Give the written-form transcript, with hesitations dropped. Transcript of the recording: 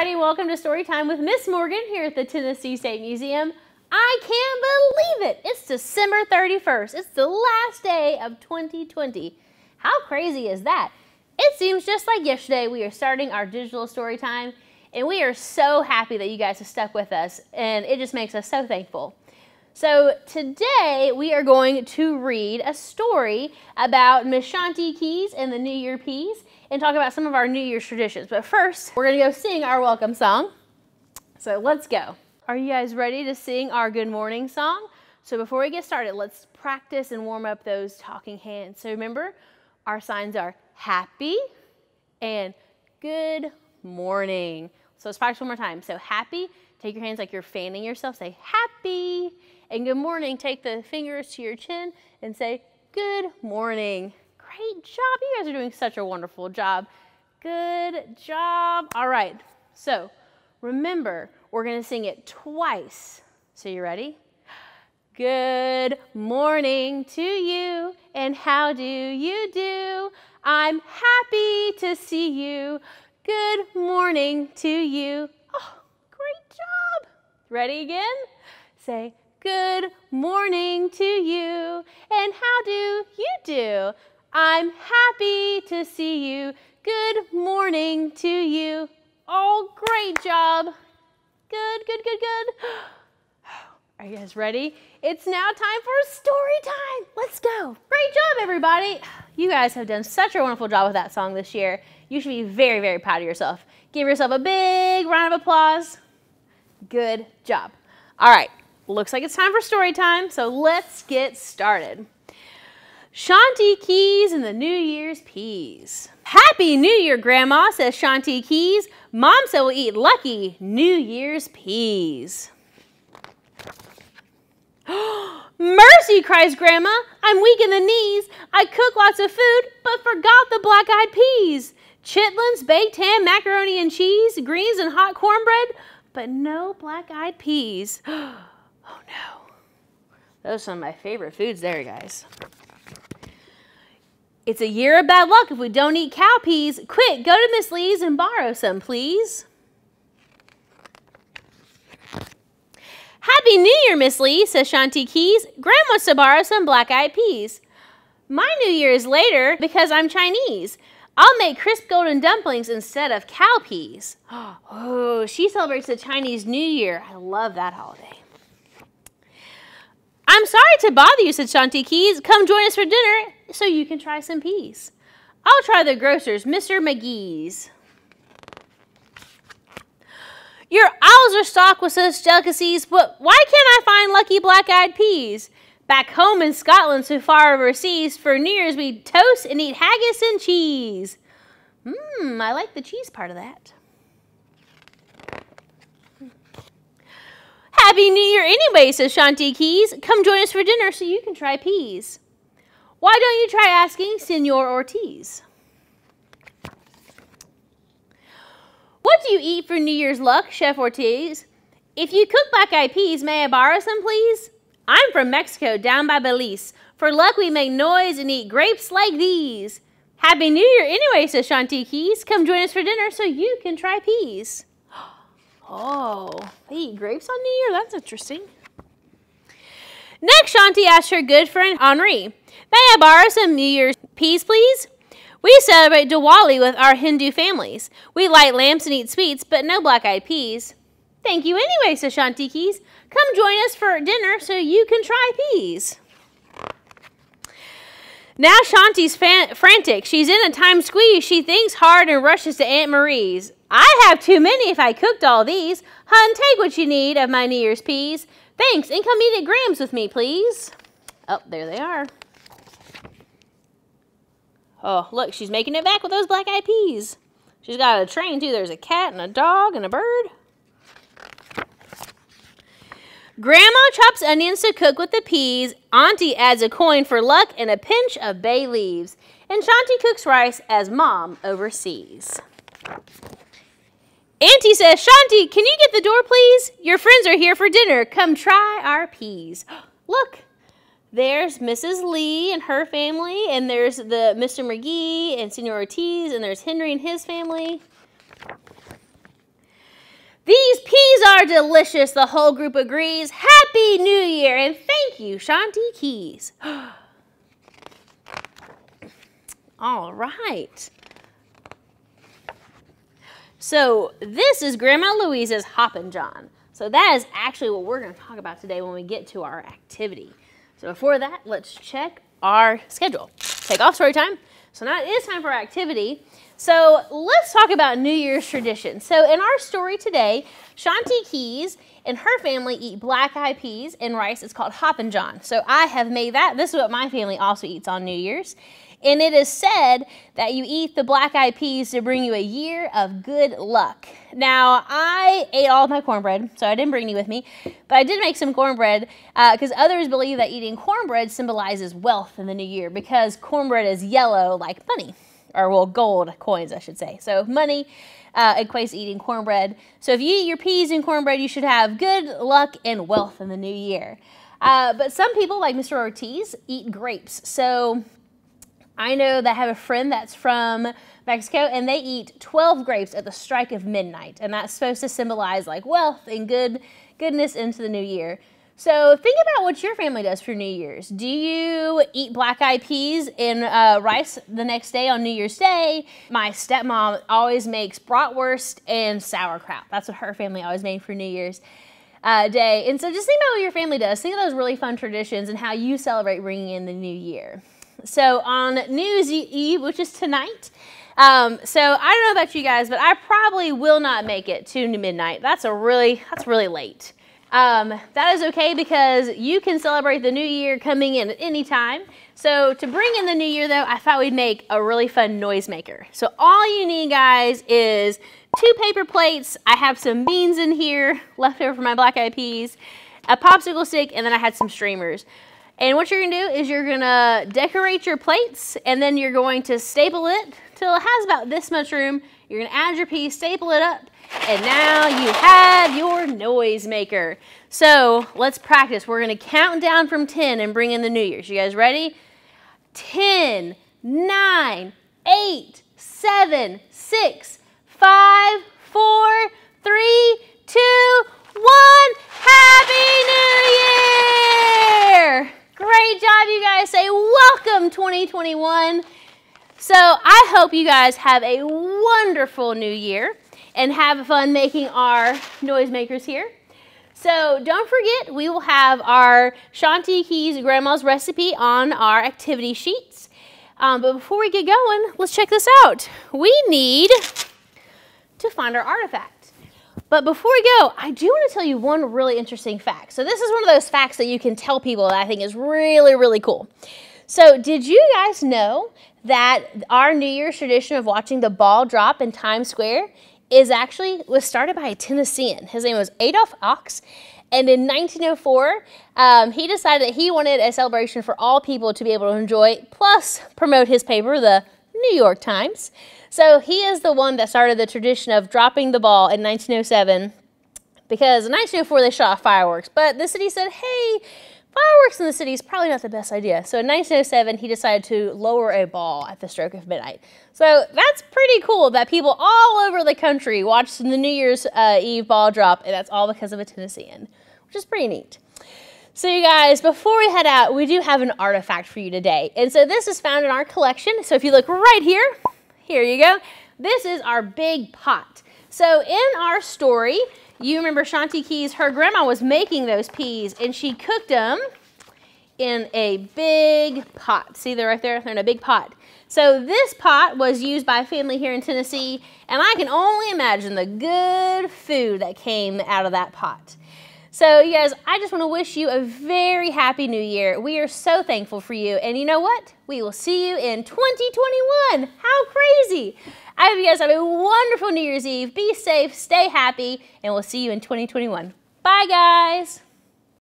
everybody, welcome to Storytime with Miss Morgan here at the Tennessee State Museum. I can't believe it. It's December 31st. It's the last day of 2020. How crazy is that? It seems just like yesterday we are starting our digital Storytime, and we are so happy that you guys have stuck with us, and it just makes us so thankful. So today we are going to read a story about Miss Shante Keys and the New Year peas and talk about some of our New Year's traditions. But first, we're going to go sing our welcome song. So let's go. Are you guys ready to sing our good morning song? So before we get started, let's practice and warm up those talking hands. So remember, our signs are happy and good morning. So let's practice one more time. So happy, take your hands like you're fanning yourself. Say happy. And good morning, take the fingers to your chin and say good morning. Great job. You guys are doing such a wonderful job. Good job. All right. So remember, we're going to sing it twice. So you ready? Good morning to you, and how do you do? I'm happy to see you. Good morning to you. Oh, great job. Ready again? Say, good morning to you, and how do you do? I'm happy to see you. Good morning to you. Oh, great job. Good, good, good, good. Are you guys ready? It's now time for story time. Let's go. Great job, everybody. You guys have done such a wonderful job with that song this year. You should be very, very proud of yourself. Give yourself a big round of applause. Good job. All right. Looks like it's time for story time, so let's get started. Shante Keys and the New Year's peas. Happy New Year, Grandma, says Shante Keys. Mom said we'll eat lucky New Year's peas. Mercy, cries Grandma. I'm weak in the knees. I cook lots of food, but forgot the black-eyed peas. Chitlins, baked ham, macaroni and cheese, greens and hot cornbread, but no black-eyed peas. Oh no, those are some of my favorite foods there, guys. It's a year of bad luck if we don't eat cow peas. Quick, go to Miss Lee's and borrow some, please. Happy New Year, Miss Lee, says Shante Keys. Grandma wants to borrow some black-eyed peas. My New Year is later because I'm Chinese. I'll make crisp golden dumplings instead of cow peas. Oh, she celebrates the Chinese New Year. I love that holiday. I'm sorry to bother you, said Shante Keys. Come join us for dinner so you can try some peas. I'll try the grocer's, Mr. McGee's. Your aisles are stocked with such delicacies, but why can't I find lucky black-eyed peas? Back home in Scotland, so far overseas, for New Year's we toast and eat haggis and cheese. I like the cheese part of that. Happy New Year anyway, says Shante Keys. Come join us for dinner so you can try peas. Why don't you try asking Senor Ortiz? What do you eat for New Year's luck, Chef Ortiz? If you cook black-eyed peas, may I borrow some, please? I'm from Mexico, down by Belize. For luck, we make noise and eat grapes like these. Happy New Year anyway, says Shante Keys. Come join us for dinner so you can try peas. Oh, they eat grapes on New Year? That's interesting. Next, Shante asked her good friend Henri, may I borrow some New Year's peas, please? We celebrate Diwali with our Hindu families. We light lamps and eat sweets, but no black-eyed peas. Thank you anyway, says Shante Keys. Come join us for dinner so you can try peas. Now Shante's frantic. She's in a time squeeze. She thinks hard and rushes to Aunt Marie's. I have too many if I cooked all these. Hun, take what you need of my New Year's peas. Thanks, and come eat at Graham's with me, please. Oh, there they are. Oh, look, she's making it back with those black-eyed peas. She's got a train, too. There's a cat and a dog and a bird. Grandma chops onions to cook with the peas. Auntie adds a coin for luck and a pinch of bay leaves. And Shante cooks rice as Mom oversees. Auntie says, Shante, can you get the door, please? Your friends are here for dinner. Come try our peas. Look, there's Mrs. Lee and her family, and there's the Mr. McGee and Senor Ortiz, and there's Henry and his family. are delicious, the whole group agrees. Happy New Year, and thank you, Shante Keys. All right. So this is Grandma Louise's Hoppin' John. So that is actually what we're going to talk about today when we get to our activity. So before that, let's check our schedule. Take off story time. So now it is time for our activity. So let's talk about New Year's tradition. So in our story today, Shante Keys and her family eat black-eyed peas and rice. It's called Hoppin' John. So I have made that. This is what my family also eats on New Year's. And it is said that you eat the black-eyed peas to bring you a year of good luck. Now, I ate all of my cornbread, so I didn't bring any with me, but I did make some cornbread because others believe that eating cornbread symbolizes wealth in the new year because cornbread is yellow like money, or well, gold coins, I should say. So money equates to eating cornbread. So if you eat your peas and cornbread, you should have good luck and wealth in the new year. But some people, like Mr. Ortiz, eat grapes. So I know that I have a friend that's from Mexico, and they eat 12 grapes at the strike of midnight, and that's supposed to symbolize like wealth and goodness into the new year. So think about what your family does for New Year's. Do you eat black-eyed peas and rice the next day on New Year's Day? My stepmom always makes bratwurst and sauerkraut. That's what her family always made for New Year's Day. And so just think about what your family does. Think of those really fun traditions and how you celebrate bringing in the new year. So on New Year's Eve, which is tonight, so I don't know about you guys, but I probably will not make it to midnight. That's really late. That is okay because you can celebrate the new year coming in at any time. So to bring in the new year though, I thought we'd make a really fun noisemaker. So all you need, guys, is 2 paper plates. I have some beans in here left over from my black-eyed peas, a popsicle stick, and then I had some streamers. And what you're going to do is you're going to decorate your plates, and then you're going to staple it till it has about this much room. You're going to add your peas, staple it up, and now you have your noisemaker. So let's practice. We're going to count down from 10 and bring in the New Year's. You guys ready? 10, 9, 8, 7, 6, 5, 4, 3, 2, 1. Happy New Year! Great job, you guys. Say welcome 2021. So I hope you guys have a wonderful new year and have fun making our noisemakers here. So don't forget, we will have our Shante Keys Grandma's recipe on our activity sheets. But before we get going, let's check this out. We need to find our artifact. But before we go, I do want to tell you one really interesting fact. So this is one of those facts that you can tell people that I think is really, really cool. So did you guys know that our New Year's tradition of watching the ball drop in Times Square was started by a Tennessean. His name was Adolph Ox. And in 1904, he decided that he wanted a celebration for all people to be able to enjoy, plus promote his paper, the New York Times. So he is the one that started the tradition of dropping the ball in 1907, because in 1904 they shot off fireworks, but the city said, hey, fireworks in the city is probably not the best idea. So in 1907 he decided to lower a ball at the stroke of midnight. So that's pretty cool that people all over the country watched the New Year's Eve ball drop, and that's all because of a Tennessean, which is pretty neat. So you guys, before we head out, we do have an artifact for you today. And so this is found in our collection. So if you look right here, here you go. This is our big pot. So in our story, you remember Shante Keys, her grandma was making those peas, and she cooked them in a big pot. See, they're right there? They're in a big pot. So this pot was used by a family here in Tennessee, and I can only imagine the good food that came out of that pot. So you guys, I just want to wish you a very happy new year. We are so thankful for you. And you know what? We will see you in 2021. How crazy. I hope you guys have a wonderful New Year's Eve. Be safe, stay happy, and we'll see you in 2021. Bye, guys.